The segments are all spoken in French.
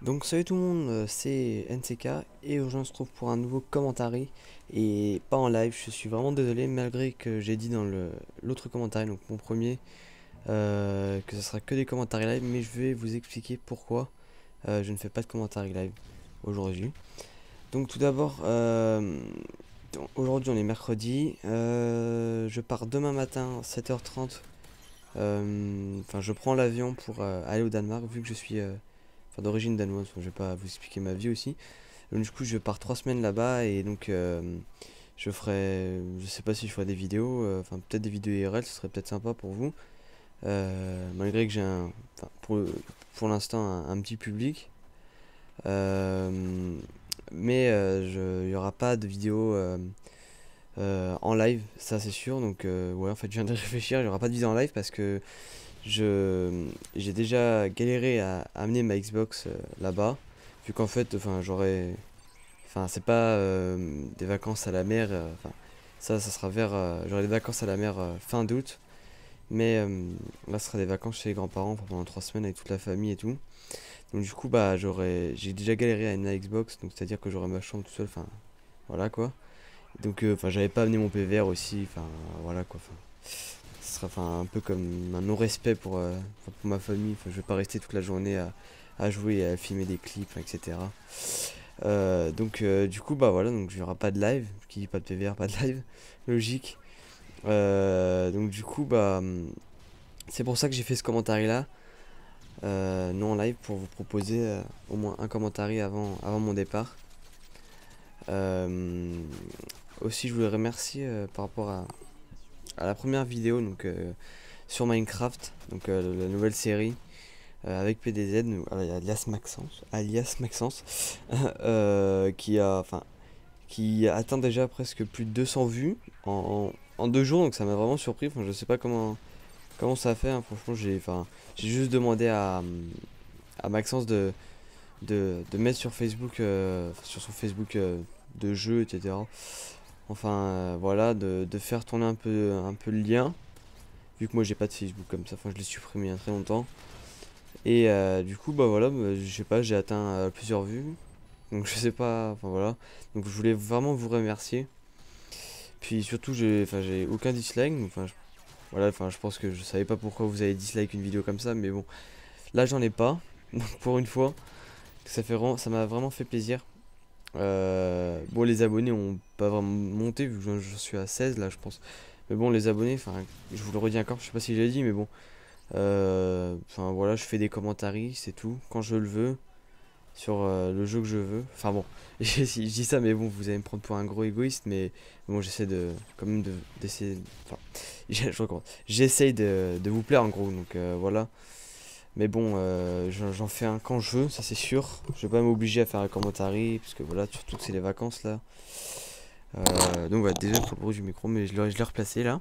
Donc salut tout le monde, c'est NCK et aujourd'hui on se trouve pour un nouveau commentary et pas en live. Je suis vraiment désolé malgré que j'ai dit dans l'autre commentary, donc mon premier, que ce sera que des commentaires live, mais je vais vous expliquer pourquoi je ne fais pas de commentaires live aujourd'hui. Donc tout d'abord, aujourd'hui on est mercredi, je pars demain matin 7h30, enfin je prends l'avion pour aller au Danemark vu que je suis d'origine danoise. Enfin, je vais pas vous expliquer ma vie aussi. Donc, du coup, je pars 3 semaines là-bas et donc je sais pas si je ferai des vidéos, enfin peut-être des vidéos IRL, ce serait peut-être sympa pour vous. Malgré que j'ai enfin, pour l'instant un petit public. Euh, mais il y aura pas de vidéo en live, ça c'est sûr. Donc ouais, en fait, je viens de réfléchir, il y aura pas de vidéo en live parce que j'ai déjà galéré à amener ma Xbox là-bas, vu qu'en fait, enfin, c'est pas des vacances à la mer, enfin, ça sera j'aurai des vacances à la mer fin d'août, mais là, ce sera des vacances chez les grands-parents pendant 3 semaines avec toute la famille et tout. Donc du coup, bah, j'ai déjà galéré à amener la Xbox, donc c'est-à-dire que j'aurai ma chambre tout seul, enfin, voilà quoi. Donc, enfin, j'avais pas amené mon PVR aussi, enfin, voilà quoi. Enfin, ce sera enfin, un peu comme un non-respect pour ma famille. Enfin, je vais pas rester toute la journée à jouer et à filmer des clips, etc. Donc du coup bah voilà, donc il n'y aura pas de live, qui dit pas de PVR, pas de live, logique. Donc du coup bah c'est pour ça que j'ai fait ce commentaire là, non en live, pour vous proposer au moins un commentaire avant mon départ. Euh, Aussi je voulais remercier par rapport à la première vidéo, donc sur Minecraft, donc la nouvelle série avec PDZ, alias Maxence, qui a atteint déjà presque plus de 200 vues en 2 jours, donc ça m'a vraiment surpris. Enfin, je sais pas comment ça a fait, hein. Franchement, j'ai juste demandé à Maxence de mettre sur Facebook, sur son Facebook de jeu, etc. Enfin, voilà, de faire tourner un peu le lien, vu que moi j'ai pas de Facebook comme ça, enfin je l'ai supprimé il y a très longtemps. Et du coup, bah voilà, bah, je sais pas, j'ai atteint plusieurs vues. Donc je sais pas, enfin voilà. Donc je voulais vraiment vous remercier. Puis surtout, j'ai aucun dislike. Donc, enfin, voilà, enfin je pense que je savais pas pourquoi vous avez dislike une vidéo comme ça, mais bon, là j'en ai pas. Donc pour une fois, ça m'a vraiment fait plaisir. Bon, les abonnés ont pas vraiment monté vu que je suis à 16 là, je pense. Mais bon, les abonnés, enfin, je vous le redis encore, je sais pas si j'ai dit, mais bon. Enfin voilà, je fais des commentaires, c'est tout, quand je le veux, sur le jeu que je veux. Enfin bon, je dis ça, mais bon, vous allez me prendre pour un gros égoïste, mais bon, j'essaie quand même d'essayer, enfin, je recommence. J'essaye de vous plaire en gros, donc voilà. Mais bon, j'en fais un quand je veux, ça c'est sûr. Je vais pas m'obliger à faire un commentaire, parce que voilà, surtout que c'est les vacances là. Donc voilà, désolé pour le bruit du micro, mais je l'ai replacé là.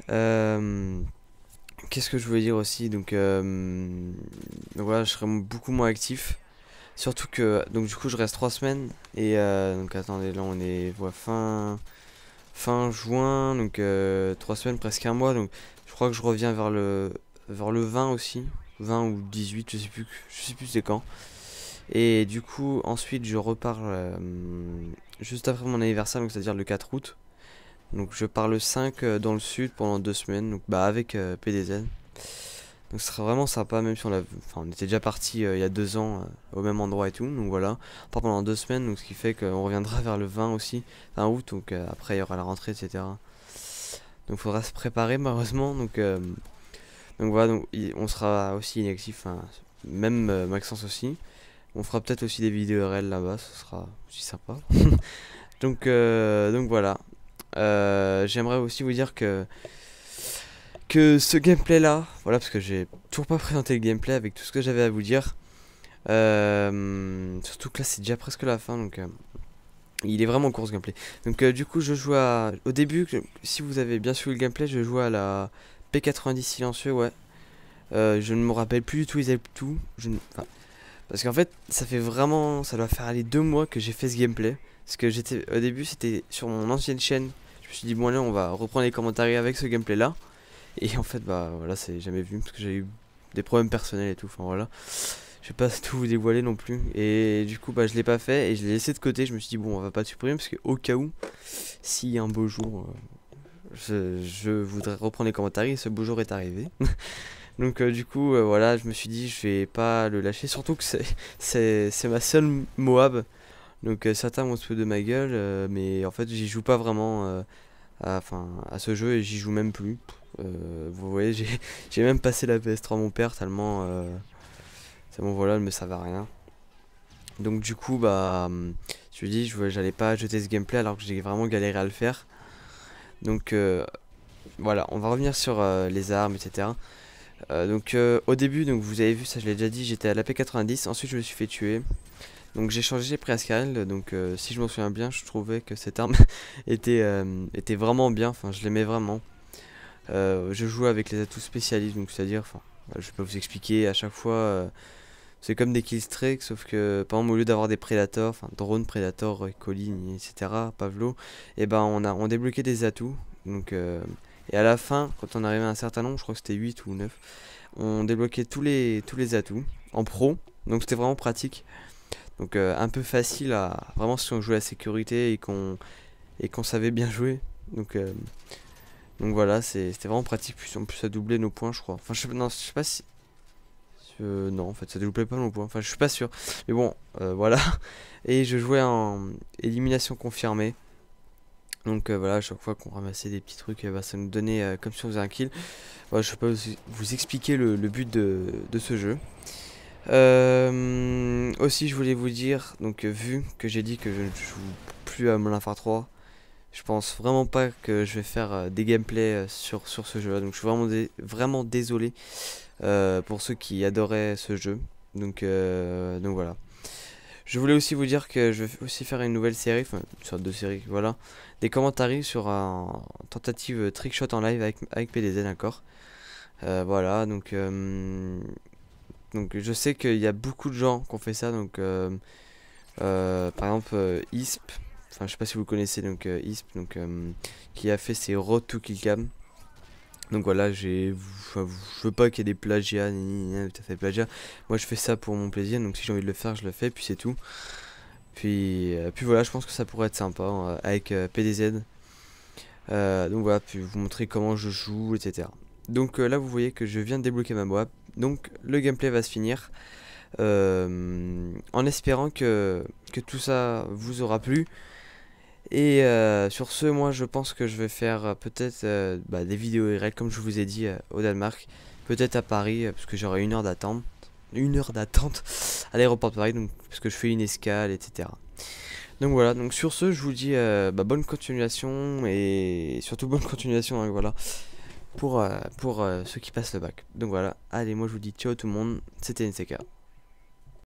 Euh, Qu'est-ce que je voulais dire aussi, donc voilà, je serai beaucoup moins actif. Surtout que, donc du coup, je reste 3 semaines. Et donc attendez, là on est ouais, fin juin, donc 3 semaines, presque un mois. Donc je crois que je reviens vers le 20 aussi, 20 ou 18, je sais plus c'est quand. Et du coup, ensuite je repars juste après mon anniversaire, donc c'est-à-dire le 4 août. Donc je pars le 5 dans le sud pendant 2 semaines, donc bah avec PDZ. Donc ce serait vraiment sympa, même si on était déjà parti il y a 2 ans au même endroit et tout. Donc voilà, on part pendant 2 semaines, donc ce qui fait qu'on reviendra vers le 20 aussi, fin août. Donc après il y aura la rentrée, etc. Donc faudra se préparer malheureusement. Donc voilà, on sera aussi inactif, hein, même Maxence aussi. On fera peut-être aussi des vidéos RL là-bas, ce sera aussi sympa. Donc voilà. J'aimerais aussi vous dire que ce gameplay là, voilà, parce que j'ai toujours pas présenté le gameplay avec tout ce que j'avais à vous dire. Surtout que là c'est déjà presque la fin, donc il est vraiment court ce gameplay. Donc du coup je joue au début, si vous avez bien suivi le gameplay, je joue à la P90 silencieux, ouais. Je ne me rappelle plus du tout les tout. Enfin, parce qu'en fait ça doit faire aller 2 mois que j'ai fait ce gameplay. Parce que au début c'était sur mon ancienne chaîne. Je me suis dit bon allez, on va reprendre les commentaires avec ce gameplay là. Et en fait, bah voilà, c'est jamais vu parce que j'ai eu des problèmes personnels et tout. Enfin voilà, je vais pas tout vous dévoiler non plus. Et du coup, bah, je l'ai pas fait et je l'ai laissé de côté. Je me suis dit, bon, on va pas le supprimer parce que au cas où, si un beau jour, je voudrais reprendre les commentaires et ce beau jour est arrivé. Donc, du coup, voilà, je me suis dit, je vais pas le lâcher. Surtout que c'est ma seule Moab. Donc, certains vont se foutre de ma gueule, mais en fait, j'y joue pas vraiment enfin, à ce jeu et j'y joue même plus. Vous voyez, j'ai même passé la PS3 à mon père tellement. C'est bon, voilà, elle me servait à rien. Donc du coup, bah, je me dis, j'allais pas jeter ce gameplay alors que j'ai vraiment galéré à le faire. Donc voilà, on va revenir sur les armes, etc. Donc au début, donc vous avez vu, ça je l'ai déjà dit, j'étais à la P90, ensuite je me suis fait tuer. Donc j'ai changé Prescarel, donc si je m'en souviens bien, je trouvais que cette arme était vraiment bien, enfin je l'aimais vraiment. Je jouais avec les atouts spécialistes, donc c'est-à-dire, enfin, je peux vous expliquer à chaque fois. C'est comme des killstreaks, sauf que par exemple au lieu d'avoir des prédateurs, enfin drone, prédator, colline, etc., Pavlo, et ben on débloquait des atouts. Donc et à la fin, quand on arrivait à un certain nombre, je crois que c'était 8 ou 9, on débloquait tous les atouts en pro. Donc c'était vraiment pratique. Donc un peu facile à vraiment si on jouait à la sécurité et qu'on savait bien jouer. Donc voilà, c'était vraiment pratique. Puis en plus ça doublait nos points, je crois. Enfin non, je sais pas si non, en fait, ça développait pas mon point. Enfin, je suis pas sûr. Mais bon, voilà. Et je jouais en élimination confirmée. Donc voilà, à chaque fois qu'on ramassait des petits trucs, bah, ça nous donnait comme si on faisait un kill. Voilà, je peux vous expliquer le but de ce jeu. Aussi, je voulais vous dire, donc vu que j'ai dit que je ne joue plus à Modern Warfare 3, je pense vraiment pas que je vais faire des gameplays sur ce jeu-là. Donc je suis vraiment désolé pour ceux qui adoraient ce jeu. Donc voilà. Je voulais aussi vous dire que je vais aussi faire une nouvelle série, enfin une sorte de série, voilà. Des commentaires sur un tentative trickshot en live avec PDZ, d'accord. Voilà, donc je sais qu'il y a beaucoup de gens qui ont fait ça, donc par exemple ISP, enfin je sais pas si vous connaissez, donc ISP, donc qui a fait ses Road to Killcam. Donc voilà, enfin, je veux pas qu'il y ait des plagiats, ni tout à fait plagiat. Moi je fais ça pour mon plaisir, donc si j'ai envie de le faire, je le fais, puis c'est tout. Puis voilà, je pense que ça pourrait être sympa avec PDZ. Donc voilà, puis vous montrer comment je joue, etc. Donc là vous voyez que je viens de débloquer ma boîte. Donc le gameplay va se finir. En espérant que tout ça vous aura plu. Et sur ce, moi je pense que je vais faire peut-être des vidéos IRL comme je vous ai dit au Danemark. Peut-être à Paris, parce que j'aurai 1 heure d'attente. 1 heure d'attente à l'aéroport de Paris, donc, parce que je fais une escale, etc. Donc voilà, donc sur ce, je vous dis bonne continuation et surtout bonne continuation, hein, voilà, pour ceux qui passent le bac. Donc voilà, allez, moi je vous dis ciao tout le monde, c'était NCK.